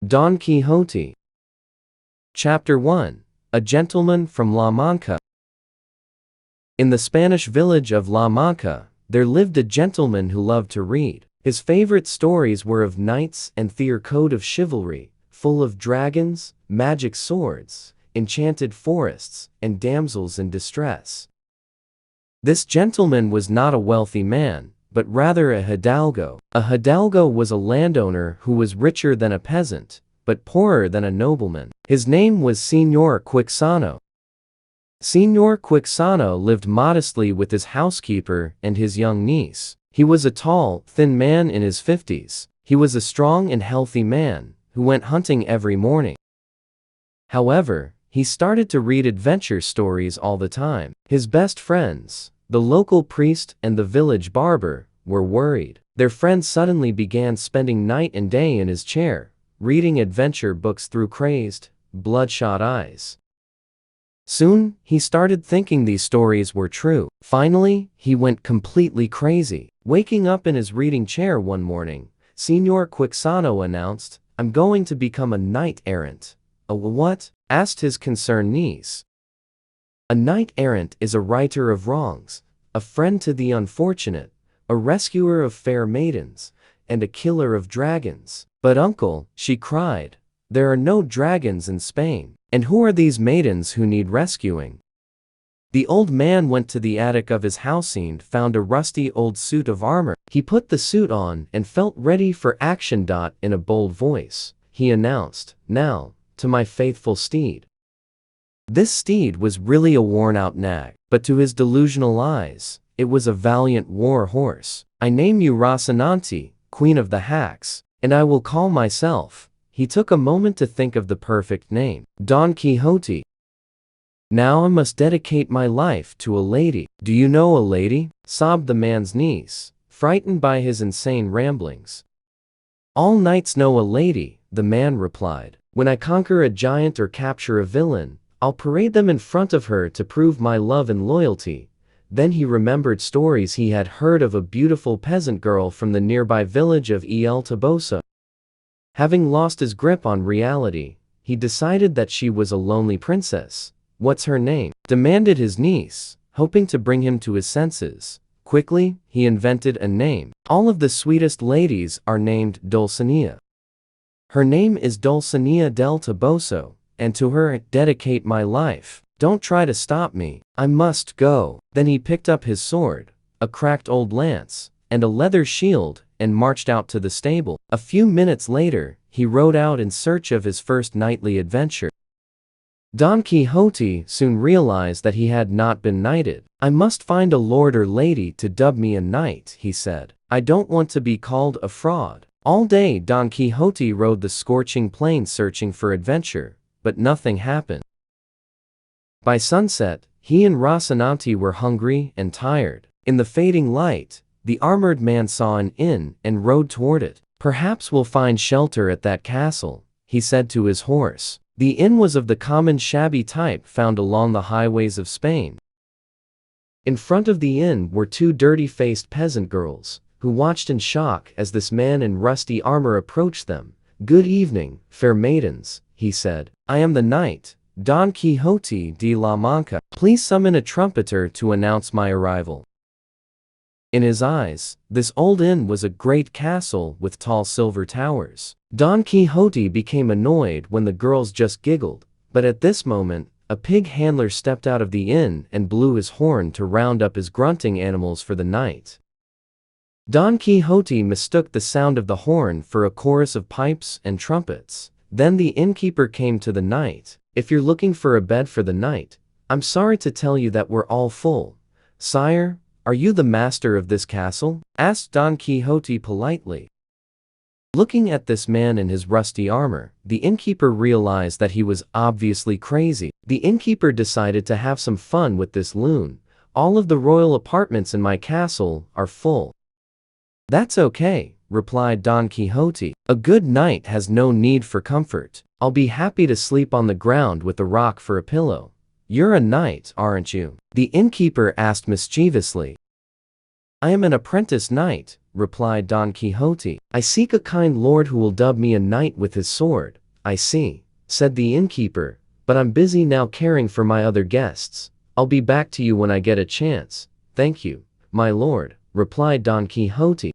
Don Quixote. Chapter 1. A Gentleman from La Mancha. In the Spanish village of La Mancha, there lived a gentleman who loved to read. His favorite stories were of knights and their code of chivalry, full of dragons, magic swords, enchanted forests, and damsels in distress. This gentleman was not a wealthy man, but rather a hidalgo. A hidalgo was a landowner who was richer than a peasant, but poorer than a nobleman. His name was Señor Quixote. Señor Quixote lived modestly with his housekeeper and his young niece. He was a tall, thin man in his 50s. He was a strong and healthy man, who went hunting every morning. However, he started to read adventure stories all the time. His best friends, the local priest and the village barber, were worried. Their friend suddenly began spending night and day in his chair, reading adventure books through crazed, bloodshot eyes. Soon, he started thinking these stories were true. Finally, he went completely crazy. Waking up in his reading chair one morning, Señor Quixote announced, "I'm going to become a knight-errant." "A what?" asked his concerned niece. A knight-errant is a righter of wrongs, a friend to the unfortunate, a rescuer of fair maidens, and a killer of dragons. "But uncle," she cried, "there are no dragons in Spain. And who are these maidens who need rescuing?" The old man went to the attic of his house and found a rusty old suit of armor. He put the suit on and felt ready for action. In a bold voice, he announced, "Now, to my faithful steed." This steed was really a worn-out nag, but to his delusional eyes, it was a valiant war horse. "I name you Rocinante, Queen of the Hacks, and I will call myself—" He took a moment to think of the perfect name. "Don Quixote. Now I must dedicate my life to a lady." "Do you know a lady?" sobbed the man's niece, frightened by his insane ramblings. "All knights know a lady," the man replied. "When I conquer a giant or capture a villain, I'll parade them in front of her to prove my love and loyalty." Then he remembered stories he had heard of a beautiful peasant girl from the nearby village of El Toboso. Having lost his grip on reality, he decided that she was a lonely princess. "What's her name?" demanded his niece, hoping to bring him to his senses. Quickly, he invented a name. "All of the sweetest ladies are named Dulcinea. Her name is Dulcinea del Toboso, and to her I dedicate my life. Don't try to stop me. I must go." Then he picked up his sword, a cracked old lance, and a leather shield, and marched out to the stable. A few minutes later, he rode out in search of his first knightly adventure. Don Quixote soon realized that he had not been knighted. "I must find a lord or lady to dub me a knight," he said. "I don't want to be called a fraud." All day Don Quixote rode the scorching plains searching for adventure, but nothing happened. By sunset, he and Rocinante were hungry and tired. In the fading light, the armored man saw an inn and rode toward it. "Perhaps we'll find shelter at that castle," he said to his horse. The inn was of the common shabby type found along the highways of Spain. In front of the inn were two dirty-faced peasant girls, who watched in shock as this man in rusty armor approached them. "Good evening, fair maidens," he said. "I am the knight, Don Quixote de la Mancha. Please summon a trumpeter to announce my arrival." In his eyes, this old inn was a great castle with tall silver towers. Don Quixote became annoyed when the girls just giggled, but at this moment, a pig handler stepped out of the inn and blew his horn to round up his grunting animals for the night. Don Quixote mistook the sound of the horn for a chorus of pipes and trumpets. Then the innkeeper came to the knight. "If you're looking for a bed for the night, I'm sorry to tell you that we're all full." "Sire, are you the master of this castle?" asked Don Quixote politely. Looking at this man in his rusty armor, the innkeeper realized that he was obviously crazy. The innkeeper decided to have some fun with this loon. "All of the royal apartments in my castle are full." "That's okay," replied Don Quixote. "A good knight has no need for comfort. I'll be happy to sleep on the ground with a rock for a pillow." "You're a knight, aren't you?" the innkeeper asked mischievously. "I am an apprentice knight," replied Don Quixote. "I seek a kind lord who will dub me a knight with his sword." "I see," said the innkeeper, "but I'm busy now caring for my other guests. I'll be back to you when I get a chance." "Thank you, my lord," replied Don Quixote.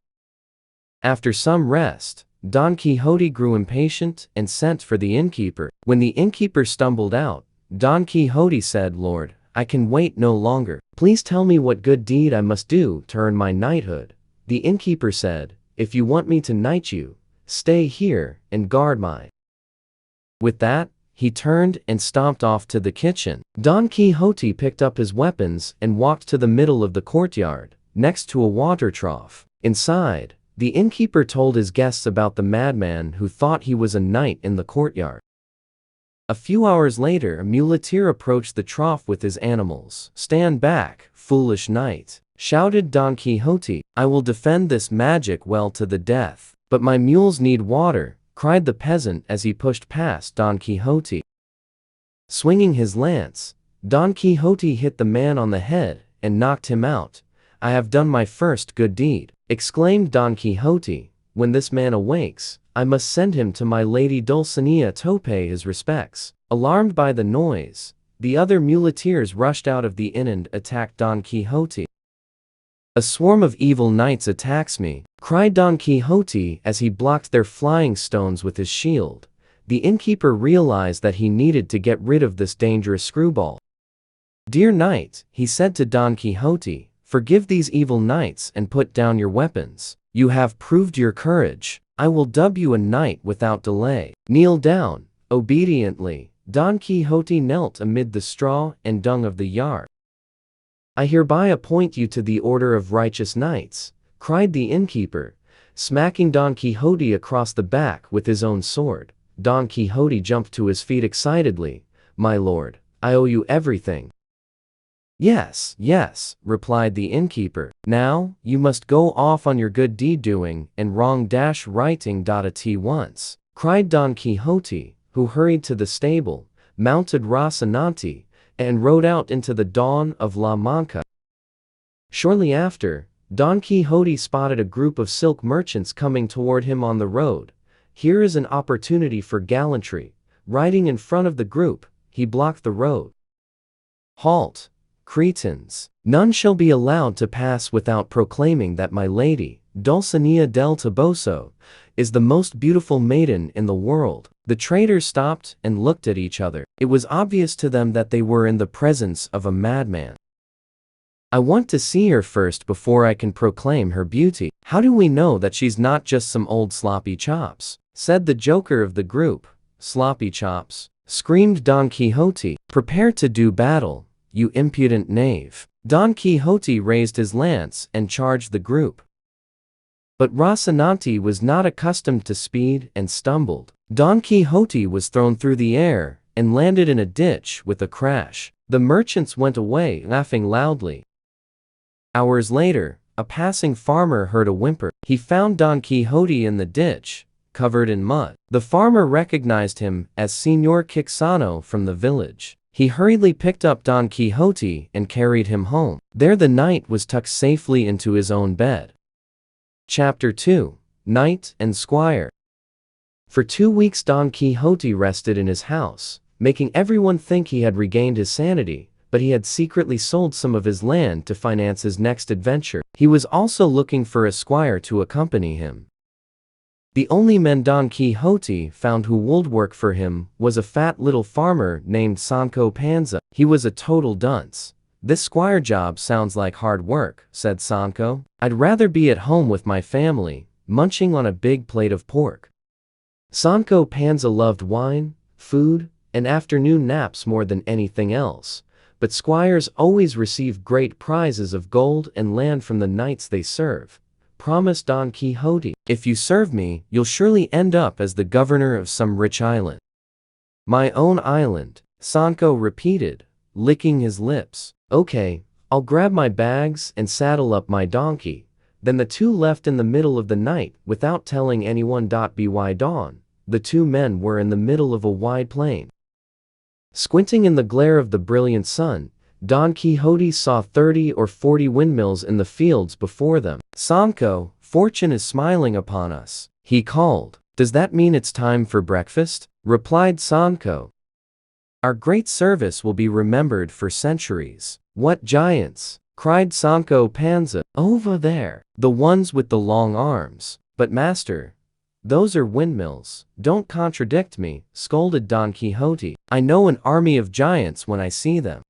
After some rest, Don Quixote grew impatient and sent for the innkeeper. When the innkeeper stumbled out, Don Quixote said, "Lord, I can wait no longer. Please tell me what good deed I must do to earn my knighthood." The innkeeper said, "If you want me to knight you, stay here and guard my..." With that, he turned and stomped off to the kitchen. Don Quixote picked up his weapons and walked to the middle of the courtyard, next to a water trough. Inside, the innkeeper told his guests about the madman who thought he was a knight in the courtyard. A few hours later, a muleteer approached the trough with his animals. "Stand back, foolish knight," shouted Don Quixote. "I will defend this magic well to the death." "But my mules need water," cried the peasant as he pushed past Don Quixote. Swinging his lance, Don Quixote hit the man on the head and knocked him out. "I have done my first good deed," exclaimed Don Quixote. "When this man awakes, I must send him to my lady Dulcinea to pay his respects." Alarmed by the noise, the other muleteers rushed out of the inn and attacked Don Quixote. "A swarm of evil knights attacks me," cried Don Quixote as he blocked their flying stones with his shield. The innkeeper realized that he needed to get rid of this dangerous screwball. "Dear knight," he said to Don Quixote, "forgive these evil knights and put down your weapons. You have proved your courage. I will dub you a knight without delay. Kneel down." Obediently, Don Quixote knelt amid the straw and dung of the yard. "I hereby appoint you to the order of righteous knights," cried the innkeeper, smacking Don Quixote across the back with his own sword. Don Quixote jumped to his feet excitedly. "My lord, I owe you everything." "Yes, yes," replied the innkeeper. "Now, you must go off on your good deed doing and wrong-writing at once," cried Don Quixote, who hurried to the stable, mounted Rocinante, and rode out into the dawn of La Mancha. Shortly after, Don Quixote spotted a group of silk merchants coming toward him on the road. Here is an opportunity for gallantry. Riding in front of the group, he blocked the road. "Halt, Cretans! None shall be allowed to pass without proclaiming that my lady, Dulcinea del Toboso, is the most beautiful maiden in the world." The traders stopped and looked at each other. It was obvious to them that they were in the presence of a madman. "I want to see her first before I can proclaim her beauty." "How do we know that she's not just some old sloppy chops?" said the joker of the group. "Sloppy chops!" screamed Don Quixote. "Prepare to do battle, you impudent knave." Don Quixote raised his lance and charged the group. But Rocinante was not accustomed to speed and stumbled. Don Quixote was thrown through the air and landed in a ditch with a crash. The merchants went away laughing loudly. Hours later, a passing farmer heard a whimper. He found Don Quixote in the ditch, covered in mud. The farmer recognized him as Señor Quixote from the village. He hurriedly picked up Don Quixote and carried him home. There the knight was tucked safely into his own bed. Chapter 2: Knight and Squire. For 2 weeks Don Quixote rested in his house, making everyone think he had regained his sanity, but he had secretly sold some of his land to finance his next adventure. He was also looking for a squire to accompany him. The only man Don Quixote found who would work for him was a fat little farmer named Sancho Panza. He was a total dunce. "This squire job sounds like hard work," said Sancho. "I'd rather be at home with my family, munching on a big plate of pork." Sancho Panza loved wine, food, and afternoon naps more than anything else, but squires always receive great prizes of gold and land from the knights they serve. Promised Don Quixote, "If you serve me, you'll surely end up as the governor of some rich island." "My own island," Sancho repeated, licking his lips. "Okay, I'll grab my bags and saddle up my donkey." Then the two left in the middle of the night without telling anyone. By dawn, the two men were in the middle of a wide plain. Squinting in the glare of the brilliant sun, Don Quixote saw 30 or 40 windmills in the fields before them. Sancho, Fortune is smiling upon us, he called. Does that mean it's time for breakfast? Replied Sancho. Our great service will be remembered for centuries. What giants? Cried Sancho Panza. Over there, the ones with the long arms. But master, those are windmills. Don't contradict me, scolded Don Quixote. I know an army of giants when I see them.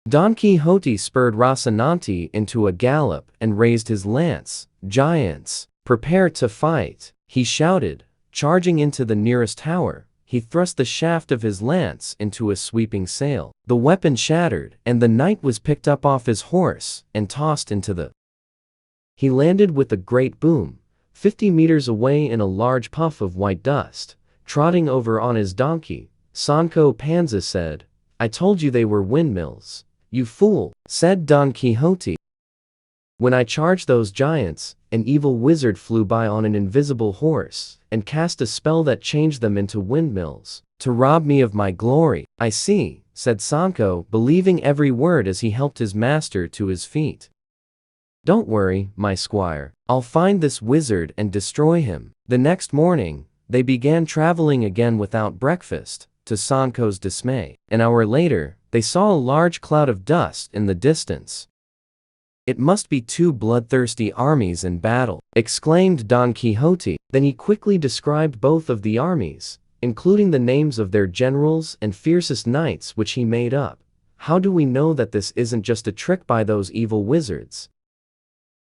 Don Quixote spurred Rocinante into a gallop and raised his lance. Giants, prepare to fight, he shouted. Charging into the nearest tower, he thrust the shaft of his lance into a sweeping sail. The weapon shattered, and the knight was picked up off his horse and tossed into the. He landed with a great boom, 50 meters away in a large puff of white dust. Trotting over on his donkey, Sancho Panza said, I told you they were windmills. You fool, said Don Quixote. When I charged those giants, an evil wizard flew by on an invisible horse and cast a spell that changed them into windmills, to rob me of my glory. I see, said Sancho, believing every word as he helped his master to his feet. Don't worry, my squire, I'll find this wizard and destroy him. The next morning, they began traveling again without breakfast, to Sancho's dismay. An hour later, they saw a large cloud of dust in the distance. It must be two bloodthirsty armies in battle, exclaimed Don Quixote. Then he quickly described both of the armies, including the names of their generals and fiercest knights which he made up. How do we know that this isn't just a trick by those evil wizards?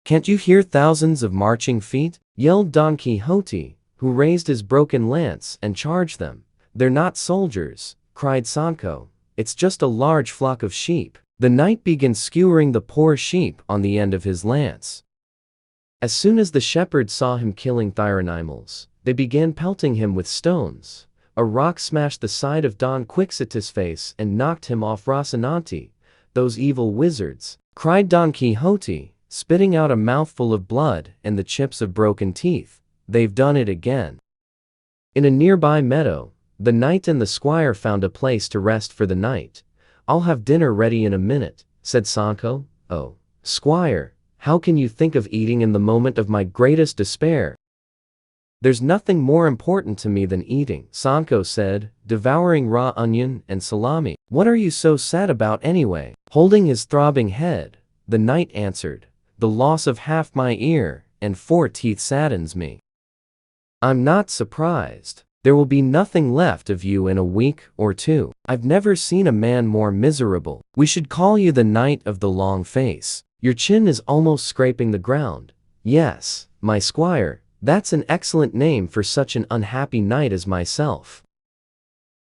Can't you hear thousands of marching feet? Yelled Don Quixote, who raised his broken lance and charged them. They're not soldiers, cried Sancho. It's just a large flock of sheep. The knight began skewering the poor sheep on the end of his lance. As soon as the shepherds saw him killing animals, they began pelting him with stones. A rock smashed the side of Don Quixote's face and knocked him off Rocinante. Those evil wizards, cried Don Quixote, spitting out a mouthful of blood and the chips of broken teeth. They've done it again. In a nearby meadow, the knight and the squire found a place to rest for the night. I'll have dinner ready in a minute, said Sancho. Oh, squire, how can you think of eating in the moment of my greatest despair? There's nothing more important to me than eating, Sancho said, devouring raw onion and salami. What are you so sad about anyway? Holding his throbbing head, the knight answered, the loss of half my ear and 4 teeth saddens me. I'm not surprised. There will be nothing left of you in a week or 2. I've never seen a man more miserable. We should call you the Knight of the Long Face. Your chin is almost scraping the ground. Yes, my squire, that's an excellent name for such an unhappy knight as myself.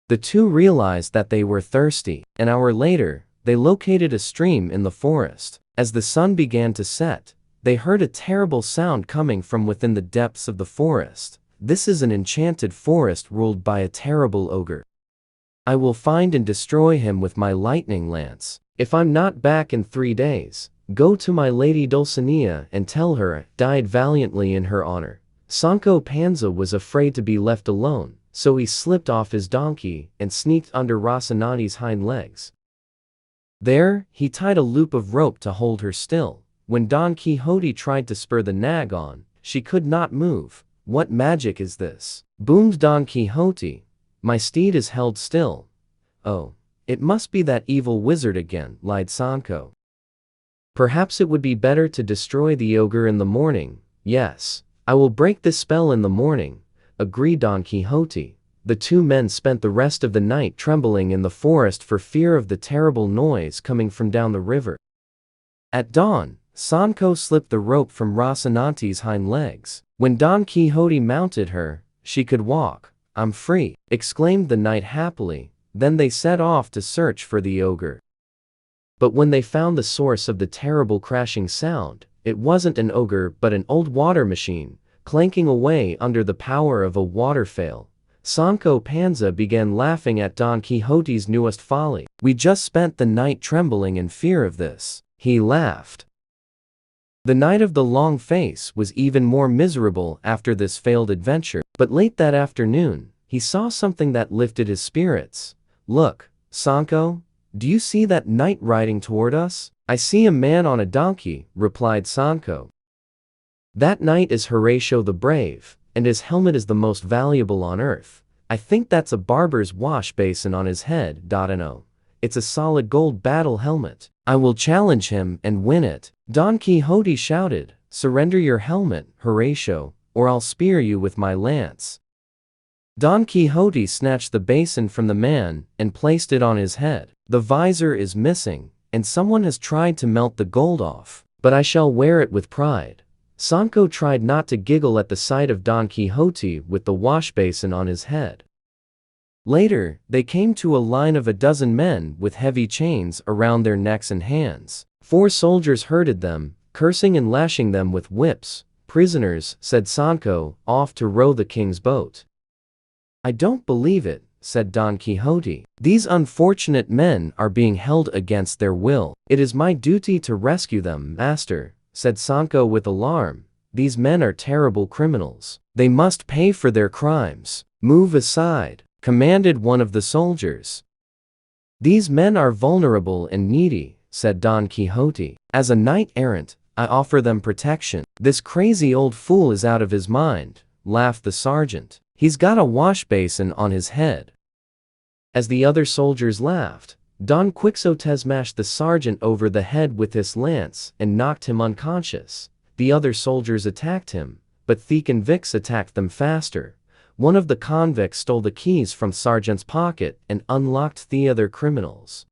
The two realized that they were thirsty. An hour later, they located a stream in the forest. As the sun began to set, they heard a terrible sound coming from within the depths of the forest. This is an enchanted forest ruled by a terrible ogre. I will find and destroy him with my lightning lance. If I'm not back in 3 days, go to my lady Dulcinea and tell her I died valiantly in her honor. Sancho Panza was afraid to be left alone, so he slipped off his donkey and sneaked under Rocinate's hind legs. There, he tied a loop of rope to hold her still. When Don Quixote tried to spur the nag on, she could not move. What magic is this? Boomed Don Quixote. My steed is held still. Oh, it must be that evil wizard again, lied Sancho. Perhaps it would be better to destroy the ogre in the morning. Yes, I will break this spell in the morning, agreed Don Quixote. The two men spent the rest of the night trembling in the forest for fear of the terrible noise coming from down the river. At dawn, Sancho slipped the rope from Rocinate's hind legs. When Don Quixote mounted her, she could walk. I'm free, exclaimed the knight happily. Then they set off to search for the ogre. But when they found the source of the terrible crashing sound, it wasn't an ogre but an old water machine, clanking away under the power of a water fail. Sancho Panza began laughing at Don Quixote's newest folly. We just spent the night trembling in fear of this, he laughed. The Knight of the Long Face was even more miserable after this failed adventure, but late that afternoon, he saw something that lifted his spirits. Look, Sancho, do you see that knight riding toward us? I see a man on a donkey, replied Sancho. That knight is Horatio the Brave, and his helmet is the most valuable on earth. I think that's a barber's wash basin on his head. No, it's a solid gold battle helmet. I will challenge him and win it. Don Quixote shouted, "Surrender your helmet, Horatio, or I'll spear you with my lance." Don Quixote snatched the basin from the man and placed it on his head. The visor is missing, and someone has tried to melt the gold off, but I shall wear it with pride. Sancho tried not to giggle at the sight of Don Quixote with the wash basin on his head. Later, they came to a line of 12 men with heavy chains around their necks and hands. 4 soldiers herded them, cursing and lashing them with whips. "Prisoners," said Sancho, "off to row the king's boat." "I don't believe it," said Don Quixote. "These unfortunate men are being held against their will." "It is my duty to rescue them, master," said Sancho with alarm. "These men are terrible criminals. They must pay for their crimes." "Move aside," commanded one of the soldiers. "These men are vulnerable and needy," said Don Quixote. "As a knight-errant, I offer them protection." "This crazy old fool is out of his mind," laughed the sergeant. "He's got a wash basin on his head." As the other soldiers laughed, Don Quixote smashed the sergeant over the head with his lance and knocked him unconscious. The other soldiers attacked him, but Thique and Vix attacked them faster. One of the convicts stole the keys from sergeant's pocket and unlocked the other criminals.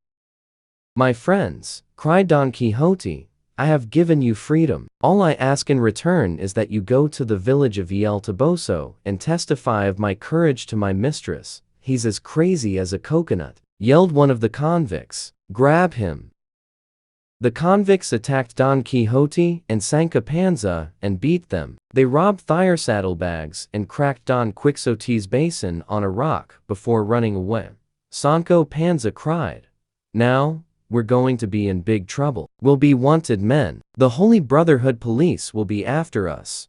"My friends," cried Don Quixote, "I have given you freedom. All I ask in return is that you go to the village of El Toboso and testify of my courage to my mistress." "He's as crazy as a coconut," yelled one of the convicts. "Grab him." The convicts attacked Don Quixote and Sancho Panza and beat them. They robbed their saddlebags and cracked Don Quixote's basin on a rock before running away. Sancho Panza cried, "Now, we're going to be in big trouble. We'll be wanted men. The Holy Brotherhood police will be after us."